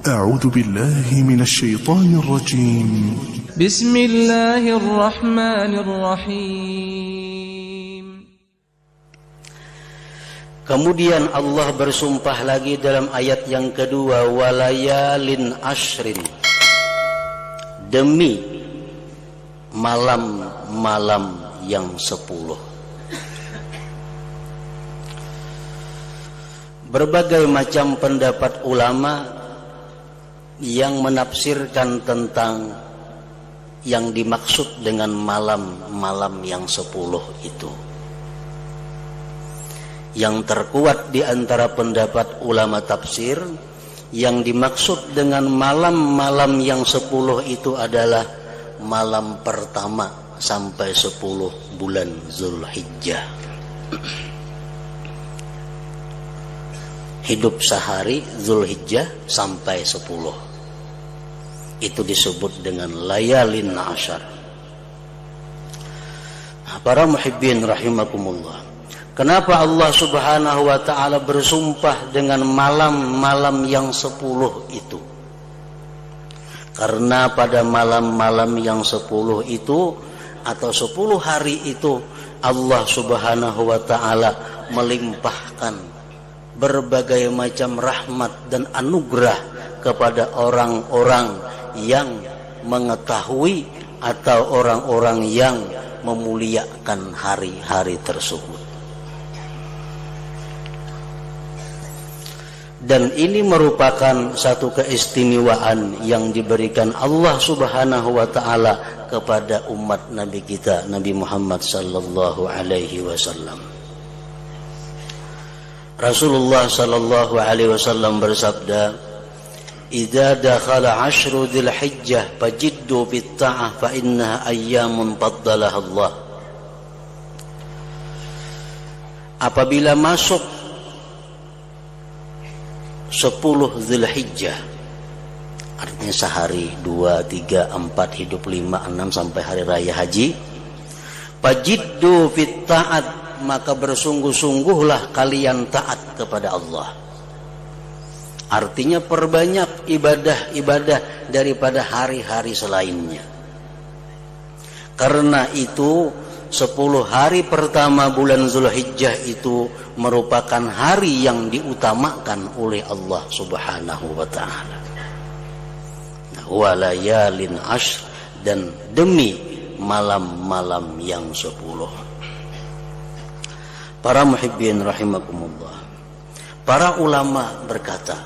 أعوذ بالله من الشيطان الرجيم. بسم الله الرحمن الرحيم. Kemudian Allah bersumpah lagi dalam ayat yang kedua, walayalin ashrin, demi malam-malam yang 10. Berbagai macam pendapat ulama yang menafsirkan tentang yang dimaksud dengan malam-malam yang 10 itu. Yang terkuat di antara pendapat ulama tafsir, yang dimaksud dengan malam-malam yang 10 itu adalah malam pertama sampai 10 bulan Zulhijjah. Hidup sehari Zulhijjah sampai 10. Itu disebut dengan layalin ashar. Nah, para muhibbin rahimakumullah, kenapa Allah subhanahu wa ta'ala bersumpah dengan malam-malam yang 10 itu? Karena pada malam-malam yang 10 itu atau 10 hari itu Allah subhanahu wa ta'ala melimpahkan berbagai macam rahmat dan anugerah kepada orang-orang yang mengetahui atau orang-orang yang memuliakan hari-hari tersebut. Dan ini merupakan satu keistimewaan yang diberikan Allah subhanahu wa ta'ala kepada umat Nabi kita, Nabi Muhammad sallallahu alaihi wasallam. Rasulullah sallallahu alaihi wasallam bersabda, "Idza dakhala 'ashru Dzulhijjah fajiddu bit-ta'ah fa innaha ayyamun faddalaha Allah." Apabila masuk 10 Dzulhijjah, artinya sehari, 2, 3, 4, hidup 5, 6 sampai hari raya haji, fajiddu bit-ta'at, maka bersungguh-sungguhlah kalian taat kepada Allah. Artinya perbanyak ibadah-ibadah daripada hari-hari selainnya. Karena itu 10 hari pertama bulan Zulhijjah itu merupakan hari yang diutamakan oleh Allah subhanahu wa ta'ala. Walayalin ashr, dan demi malam-malam yang 10. Para muhibbin rahimakumullah, para ulama berkata,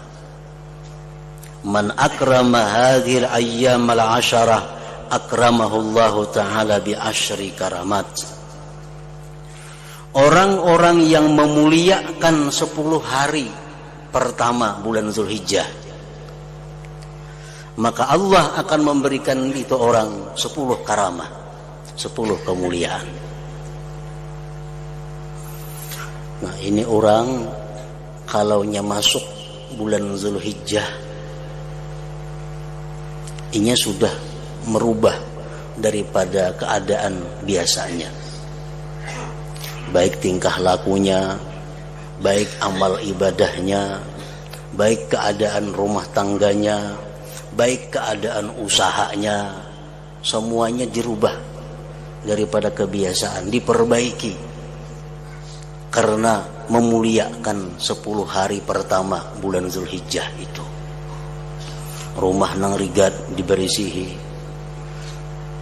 man akrama hadhil ayyam al-asharah akramahu Allah ta'ala bi asyri karamat. Orang-orang yang memuliakan 10 hari pertama bulan Zulhijjah, maka Allah akan memberikan itu orang 10 karamah, 10 kemuliaan. Nah, ini orang kalaunya masuk bulan Zulhijjah, ini sudah merubah daripada keadaan biasanya, baik tingkah lakunya, baik amal ibadahnya, baik keadaan rumah tangganya, baik keadaan usahanya, semuanya dirubah daripada kebiasaan, diperbaiki karena memuliakan 10 hari pertama bulan Zulhijjah itu. Rumah nang rigat diberisihi,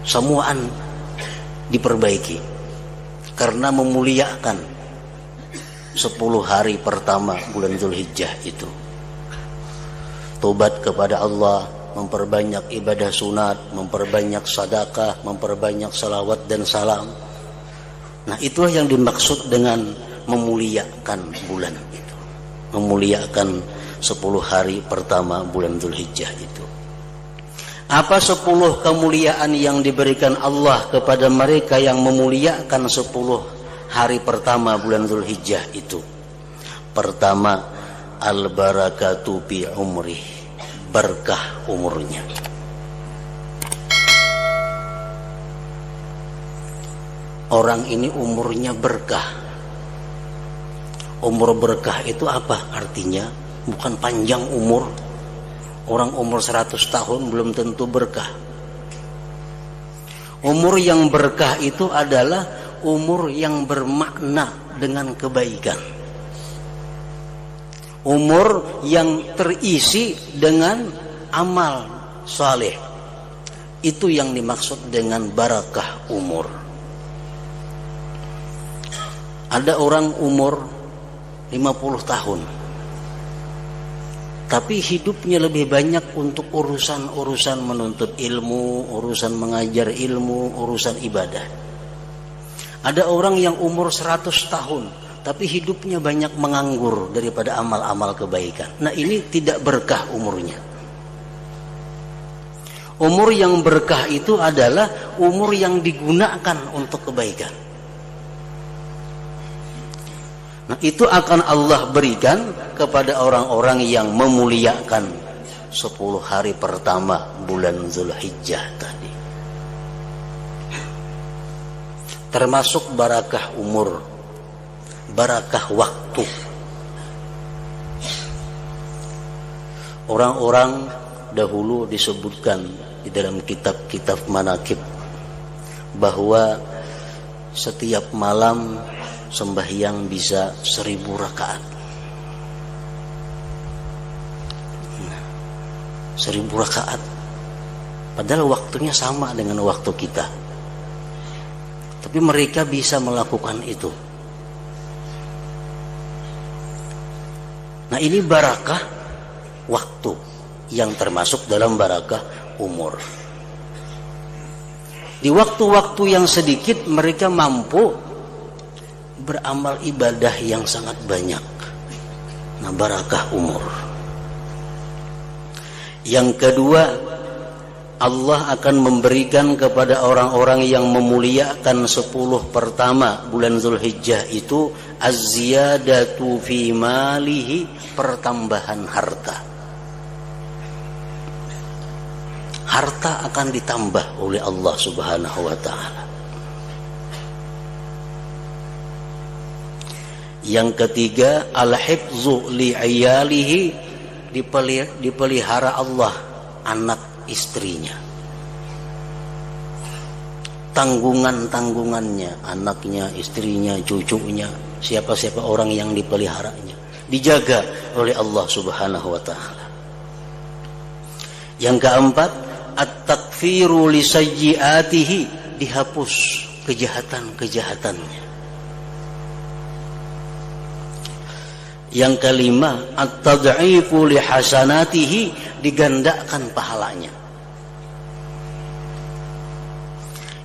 semuaan diperbaiki karena memuliakan 10 hari pertama bulan Zulhijjah itu. Tobat kepada Allah, memperbanyak ibadah sunat, memperbanyak sedekah, memperbanyak salawat dan salam. Nah, itulah yang dimaksud dengan memuliakan bulan itu, memuliakan 10 hari pertama bulan Zulhijjah itu. Apa 10 kemuliaan yang diberikan Allah kepada mereka yang memuliakan 10 hari pertama bulan Zulhijjah itu? Pertama, al-barakatu bi umrih, berkah umurnya. Orang ini umurnya berkah. Umur berkah itu apa artinya? Bukan panjang umur. Orang umur 100 tahun belum tentu berkah. Umur yang berkah itu adalah umur yang bermakna dengan kebaikan. Umur yang terisi dengan amal saleh. Itu yang dimaksud dengan barakah umur. Ada orang umur 50 tahun, tapi hidupnya lebih banyak untuk urusan-urusan menuntut ilmu, urusan mengajar ilmu, urusan ibadah. Ada orang yang umur 100 tahun, tapi hidupnya banyak menganggur daripada amal-amal kebaikan. Nah, ini tidak berkah umurnya. Umur yang berkah itu adalah umur yang digunakan untuk kebaikan. Nah, itu akan Allah berikan kepada orang-orang yang memuliakan 10 hari pertama bulan Zulhijjah tadi. Termasuk barakah umur, barakah waktu. Orang-orang dahulu disebutkan di dalam kitab-kitab manaqib bahwa setiap malam sembahyang bisa 1000 rakaat. 1000 rakaat. Padahal waktunya sama dengan waktu kita. Tapi mereka bisa melakukan itu. Nah, ini barakah waktu yang termasuk dalam barakah umur. Di waktu-waktu yang sedikit mereka mampu beramal ibadah yang sangat banyak. Nah, barakah umur. Yang kedua, Allah akan memberikan kepada orang-orang yang memuliakan 10 pertama bulan Zulhijjah itu az-ziyadatu fi malihi, pertambahan harta. Harta akan ditambah oleh Allah Subhanahu wa taala. Yang ketiga, al-hifzu li'iyalihi, dipelihara Allah anak istrinya. Tanggungan-tanggungannya, anaknya, istrinya, cucunya, siapa-siapa orang yang dipeliharanya, dijaga oleh Allah Subhanahu wa taala. Yang keempat, at-takfiru li sayyiatihi, dihapus kejahatan-kejahatannya. Yang kelima, at-tad'ifu li hasanatihi, digandakan pahalanya.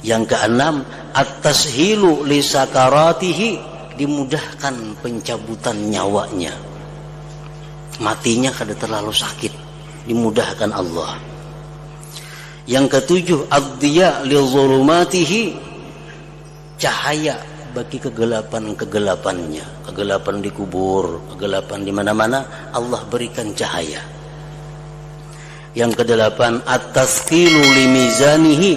Yang keenam, at-tashilu li sakaratihi, dimudahkan pencabutan nyawanya. Matinya kada terlalu sakit, dimudahkan Allah. Yang ketujuh, ad-diya li zulumatihi, cahaya bagi kegelapan-kegelapannya. Kegelapan di kubur, kegelapan di mana-mana, Allah berikan cahaya. Yang kedelapan, at-tathqilu li mizanihi,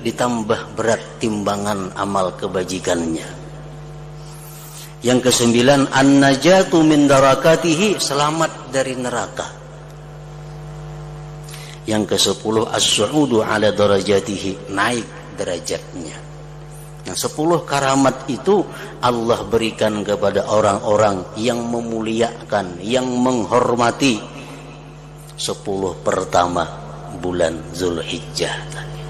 ditambah berat timbangan amal kebajikannya. Yang kesembilan, an-najatu min darakatihi, selamat dari neraka. Yang kesepuluh, as-su'udu ala darajatihi, naik derajatnya. Nah, 10 karamat itu Allah berikan kepada orang-orang yang memuliakan, yang menghormati 10 pertama bulan Zulhijjah tadi.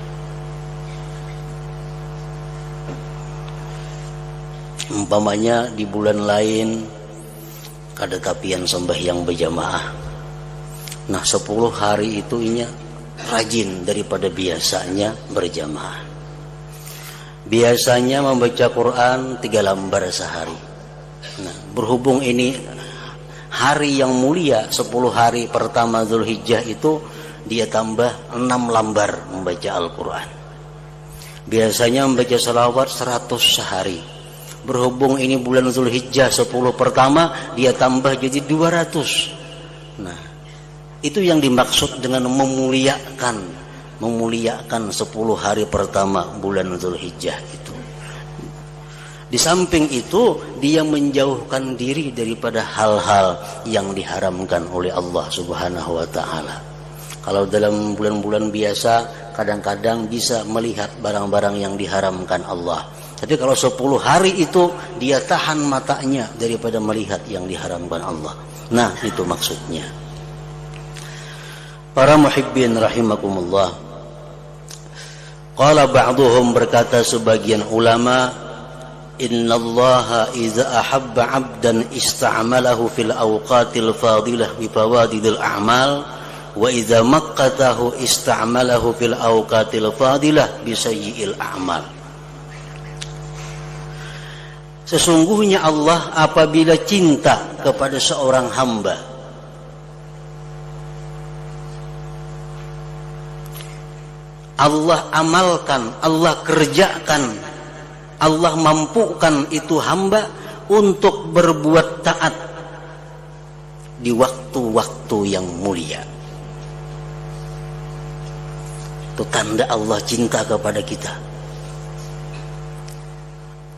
Umpamanya di bulan lain kada tapian sembahyang berjamaah. Nah, 10 hari itunya rajin daripada biasanya berjamaah. Biasanya membaca Quran 3 lembar sehari. Nah, berhubung ini hari yang mulia, 10 hari pertama Zulhijjah itu, dia tambah 6 lembar membaca Al-Quran. Biasanya membaca salawat 100 sehari. Berhubung ini bulan Zulhijjah 10 pertama, dia tambah jadi 200. Nah, itu yang dimaksud dengan memuliakan 10 hari pertama bulan Zulhijjah itu. Di samping itu, dia menjauhkan diri daripada hal-hal yang diharamkan oleh Allah Subhanahu wa taala. Kalau dalam bulan-bulan biasa kadang-kadang bisa melihat barang-barang yang diharamkan Allah. Tapi kalau 10 hari itu dia tahan matanya daripada melihat yang diharamkan Allah. Nah, itu maksudnya. Para muhibbin rahimakumullah. Qala ba'duhum, berkata sebagian ulama, innallaha idza ahabba 'abdan ista'malahu fil awqatil fadilah bi fawadidil a'mal wa idza maqqatahu ista'malahu fil awqatil fadilah bi sayyi'il a'mal. Sesungguhnya Allah apabila cinta kepada seorang hamba, Allah amalkan, Allah kerjakan, Allah mampukan itu hamba untuk berbuat taat di waktu-waktu yang mulia. Itu tanda Allah cinta kepada kita.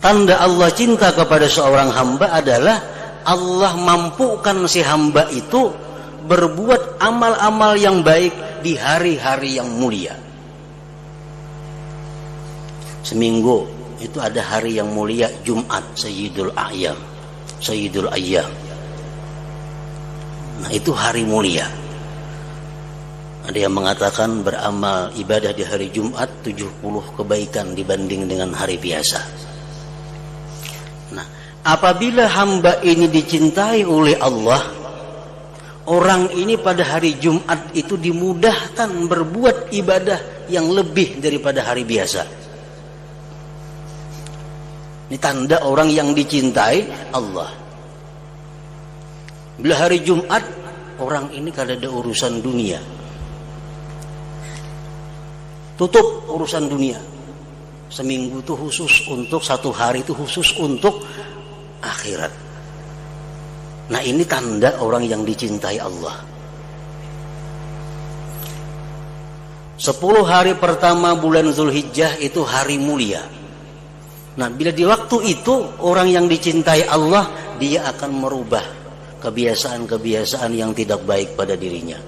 Tanda Allah cinta kepada seorang hamba adalah Allah mampukan si hamba itu berbuat amal-amal yang baik di hari-hari yang mulia. Seminggu itu ada hari yang mulia, Jumat, Sayyidul Ayyam, Sayyidul Ayyam. Nah, itu hari mulia. Ada yang mengatakan beramal ibadah di hari Jumat 70 kebaikan dibanding dengan hari biasa. Nah, apabila hamba ini dicintai oleh Allah, orang ini pada hari Jumat itu dimudahkan berbuat ibadah yang lebih daripada hari biasa. Ini tanda orang yang dicintai Allah. Bila hari Jumat, orang ini kada ada urusan dunia, tutup urusan dunia. Seminggu itu khusus untuk, satu hari itu khusus untuk akhirat. Nah, ini tanda orang yang dicintai Allah. 10 hari pertama bulan Zulhijjah itu hari mulia. Nah, bila di waktu itu orang yang dicintai Allah, dia akan merubah kebiasaan-kebiasaan yang tidak baik pada dirinya.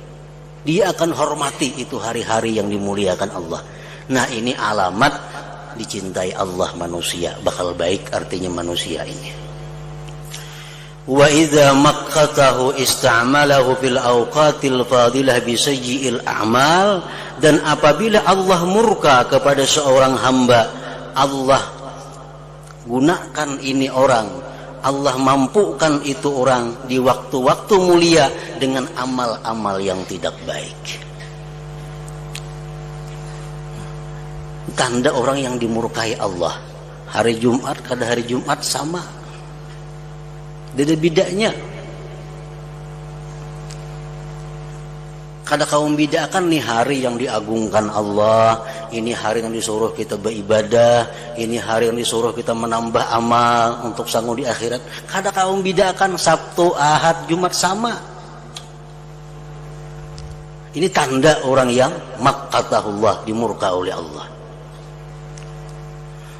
Dia akan hormati itu hari-hari yang dimuliakan Allah. Nah, ini alamat dicintai Allah manusia, bakal baik artinya manusia ini. Wa idza maqqatahu ista'malahu fil awqatil fadilah bi sayyi'il a'mal, dan apabila Allah murka kepada seorang hamba, Allah gunakan ini orang, Allah mampukan itu orang di waktu-waktu mulia dengan amal-amal yang tidak baik. Tanda orang yang dimurkai Allah. Hari Jumat kada hari Jumat sama, tidak ada bedanya. Kada kaum bedakan nih hari yang diagungkan Allah, ini hari yang disuruh kita beribadah, ini hari yang disuruh kita menambah amal untuk sanggup di akhirat. Kada kaum bedakan Sabtu, Ahad, Jumat sama. Ini tanda orang yang maqqatahullah, dimurka oleh Allah.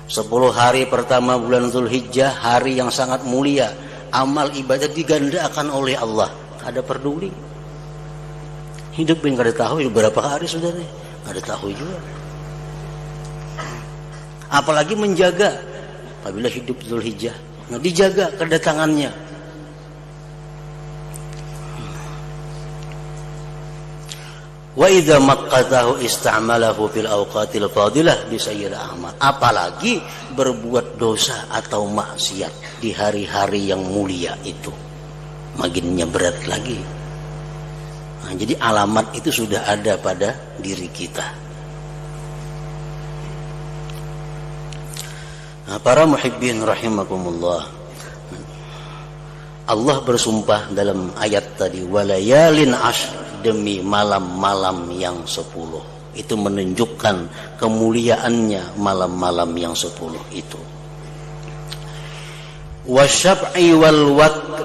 10 hari pertama bulan Zulhijjah, hari yang sangat mulia, amal ibadah digandakan oleh Allah. Kada peduli. Hidup yang kada tahu berapa hari sudah nih, kada tahu juga. Apalagi menjaga apabila hidup Zulhijjah, nah dijaga kedatangannya. Wa idza maqqatahu ista'malahu fil awqatil fadilah bi sayyil a'mal. Apalagi berbuat dosa atau maksiat di hari-hari yang mulia itu, makinnya berat lagi. Nah, jadi alamat itu sudah ada pada diri kita. Nah, para muhibbin rahimakumullah, Allah bersumpah dalam ayat tadi, walayalin ashr, demi malam-malam yang 10. Itu menunjukkan kemuliaannya malam-malam yang 10 itu. Wasyab'i wal watr,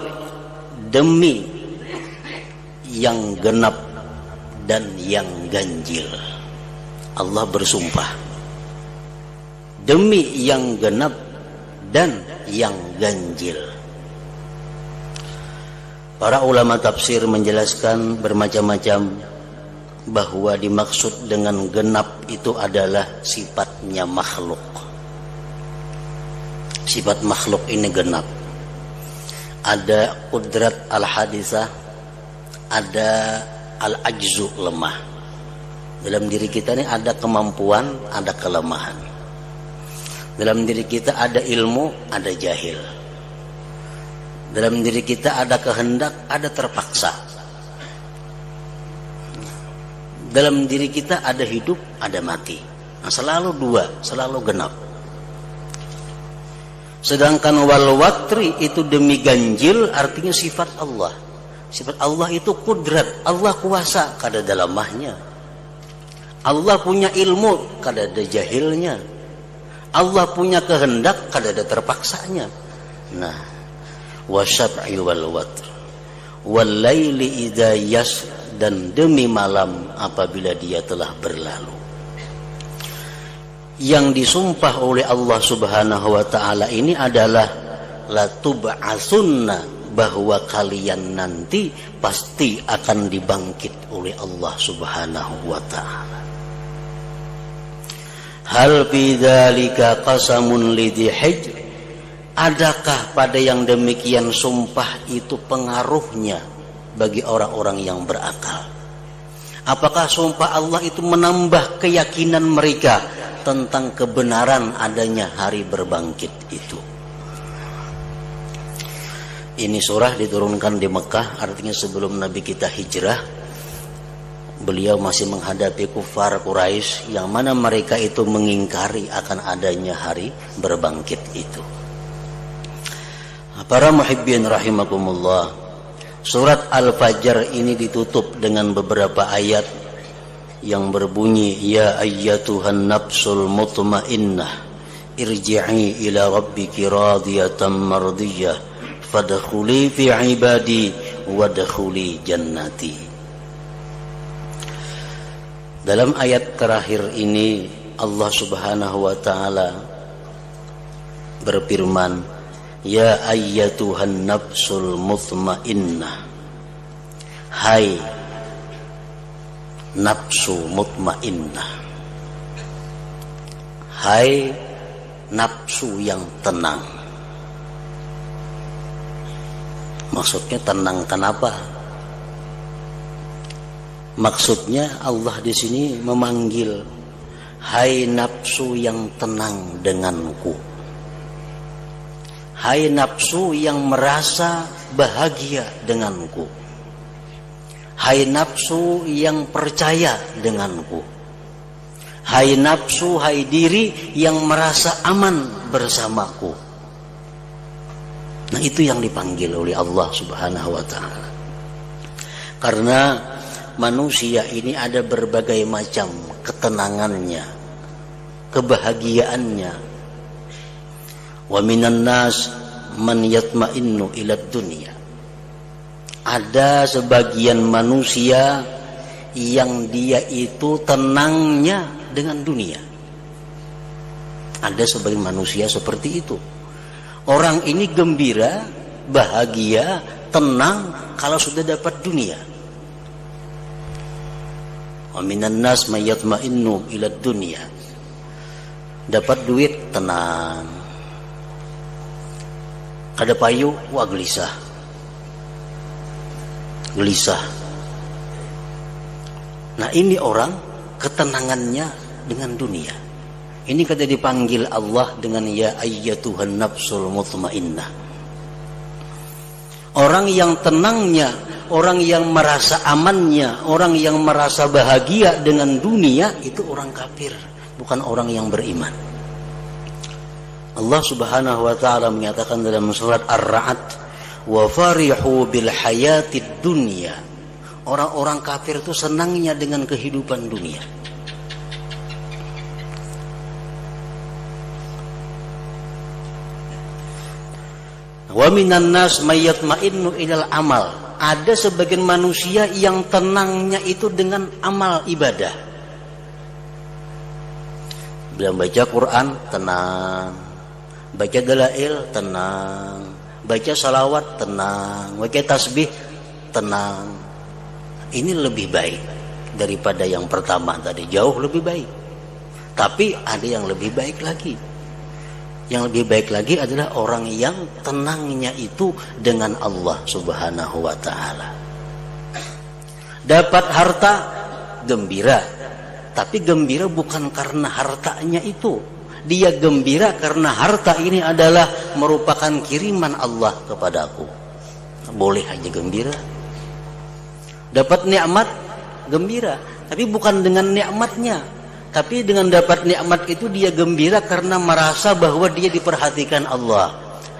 demi yang genap dan yang ganjil. Allah bersumpah demi yang genap dan yang ganjil. Para ulama tafsir menjelaskan bermacam-macam bahwa dimaksud dengan genap itu adalah sifatnya makhluk. Sifat makhluk ini genap. Ada qudrat al-hadisah, ada al-ajzu, lemah. Dalam diri kita ini ada kemampuan, ada kelemahan. Dalam diri kita ada ilmu, ada jahil. Dalam diri kita ada kehendak, ada terpaksa. Dalam diri kita ada hidup, ada mati. Nah, selalu dua, selalu genap. Sedangkan wal watri itu demi ganjil, artinya sifat Allah. Sifat Allah itu kudrat, Allah kuasa, kada ada lemahnya. Allah punya ilmu, kada ada jahilnya. Allah punya kehendak, kada ada terpaksanya. Nah, wasyaf'i wal watr wal laili idza yas, dan demi malam apabila dia telah berlalu. Yang disumpah oleh Allah Subhanahu wa taala ini adalah la tub'atsunna, bahwa kalian nanti pasti akan dibangkit oleh Allah Subhanahu wa taala. Hal bidzalika qasamun lidhi hijr, adakah pada yang demikian sumpah itu pengaruhnya bagi orang-orang yang berakal? Apakah sumpah Allah itu menambah keyakinan mereka tentang kebenaran adanya hari berbangkit itu? Ini surah diturunkan di Mekah, artinya sebelum Nabi kita hijrah. Beliau masih menghadapi kufar Quraisy yang mana mereka itu mengingkari akan adanya hari berbangkit itu. Para muhibbin rahimakumullah, surat Al-Fajr ini ditutup dengan beberapa ayat yang berbunyi, ya ayyatuhan nafsul mutmainnah irji'i ila rabbiki radiyatan mardiyah fadkhuli fi ibadi wadkhuli jannati. Dalam ayat terakhir ini Allah Subhanahu wa taala berfirman, ya ayyatuhan nafsul mutmainnah, hai nafsu mutmainnah, hai nafsu yang tenang. Maksudnya tenang kenapa? Maksudnya Allah di sini memanggil, hai nafsu yang tenang denganku, hai nafsu yang merasa bahagia denganku, hai nafsu yang percaya denganku, hai nafsu, hai diri yang merasa aman bersamaku. Nah, itu yang dipanggil oleh Allah Subhanahu wa taala. Karena manusia ini ada berbagai macam ketenangannya, kebahagiaannya. Wa minan nas man yatma'innu ila dunya. Ada sebagian manusia yang dia itu tenangnya dengan dunia. Ada sebagian manusia seperti itu. Orang ini gembira, bahagia, tenang kalau sudah dapat dunia. Wa minan nas may yatma'innu ila dunya. Dapat duit tenang. Kada payu wah gelisah. Gelisah. Nah, ini orang ketenangannya dengan dunia. Ini kada dipanggil Allah dengan ya ayyatuhan nafsul mutmainnah. Orang yang tenangnya, orang yang merasa amannya, orang yang merasa bahagia dengan dunia, itu orang kafir, bukan orang yang beriman. Allah Subhanahu wa taala menyatakan dalam surat Ar-Ra'd, wa farihu bil hayatid dunya. Orang-orang kafir itu senangnya dengan kehidupan dunia. Wa minan nas may yatma'innu ilal amal. Ada sebagian manusia yang tenangnya itu dengan amal ibadah. Bila baca Quran tenang, baca dalail tenang, baca salawat tenang, baca tasbih tenang. Ini lebih baik daripada yang pertama tadi, jauh lebih baik. Tapi ada yang lebih baik lagi. Yang lebih baik lagi adalah orang yang tenangnya itu dengan Allah Subhanahu wa ta'ala. Dapat harta, gembira. Tapi gembira bukan karena hartanya itu. Dia gembira karena harta ini adalah merupakan kiriman Allah kepadaku. Boleh aja gembira. Dapat nikmat, gembira. Tapi bukan dengan nikmatnya. Tapi dengan dapat nikmat itu dia gembira karena merasa bahwa dia diperhatikan Allah.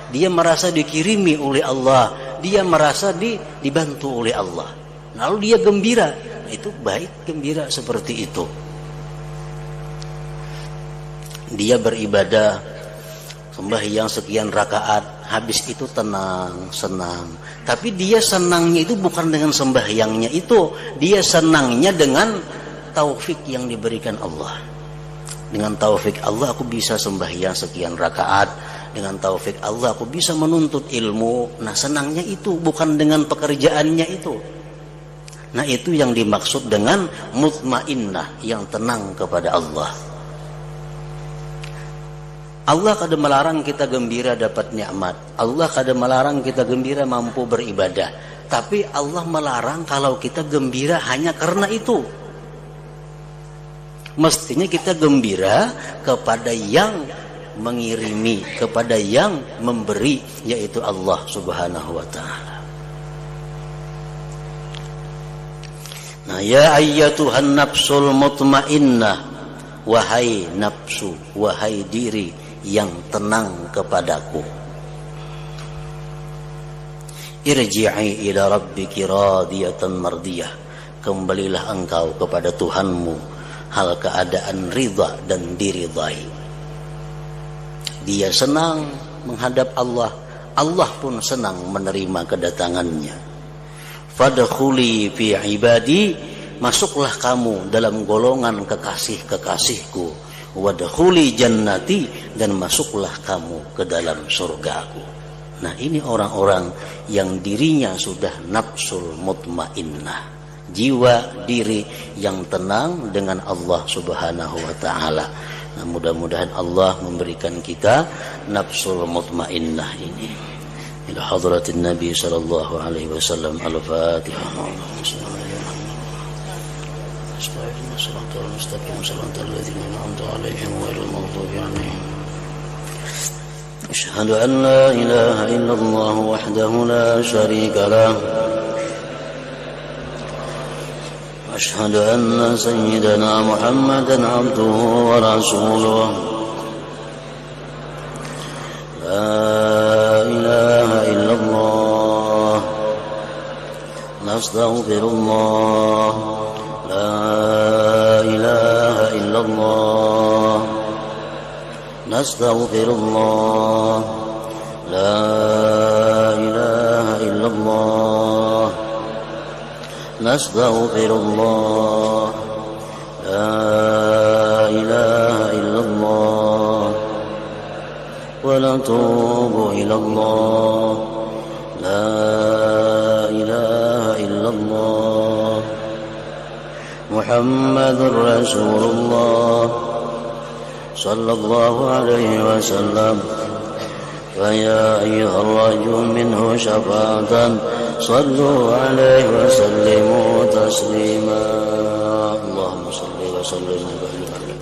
Dia merasa dikirimi oleh Allah. Dia merasa dibantu oleh Allah. Lalu dia gembira. Nah, itu baik gembira seperti itu. Dia beribadah, sembahyang sekian rakaat, habis itu tenang, senang. Tapi dia senangnya itu bukan dengan sembahyangnya itu. Dia senangnya dengan taufik yang diberikan Allah. Dengan taufik Allah aku bisa sembahyang sekian rakaat. Dengan taufik Allah aku bisa menuntut ilmu. Nah, senangnya itu bukan dengan pekerjaannya itu. Nah, itu yang dimaksud dengan mutmainnah, yang tenang kepada Allah. Allah kadang melarang kita gembira dapat nikmat. Allah kadang melarang kita gembira mampu beribadah. Tapi Allah melarang kalau kita gembira hanya karena itu. Mestinya kita gembira kepada yang mengirimi, kepada yang memberi, yaitu Allah Subhanahu wa ta'ala. Nah, ya ayyatuhan nafsul mutmainnah, wahai nafsu, wahai diri yang tenang kepadaku. Irji'i ila rabbiki radiyatan mardiyah. Kembalilah engkau kepada Tuhanmu hal keadaan ridha dan diridhai. Dia senang menghadap Allah, Allah pun senang menerima kedatangannya. Fadkhuli fi ibadi, masuklah kamu dalam golongan kekasih-kekasihku. Wadkhuli jannati, dan masuklah kamu ke dalam surgaku. Nah, ini orang-orang yang dirinya sudah nafsul mutmainnah, jiwa diri yang tenang dengan Allah Subhanahu wa ta'ala. Nah, mudah-mudahan Allah memberikan kita nafsul mutmainnah ini. Ila hadratin Nabi sallallahu alaihi wasallam. Al-Fatihah. Asyhadu an la ilaha illallah wahdahu la syarika lah. أشهد أن سيدنا محمدا عبده ورسوله لا إله إلا الله نستغفر الله لا إله إلا الله نستغفر الله لا إله إلا الله نستغفر الله لا إله إلا الله ونتوب إلى الله لا إله إلا الله محمد رسول الله صلى الله عليه وسلم فيا أيها الرجل منه شفاعة صلوا عليه وسلموا تسليما اللهم صل وسلم وبارك عليه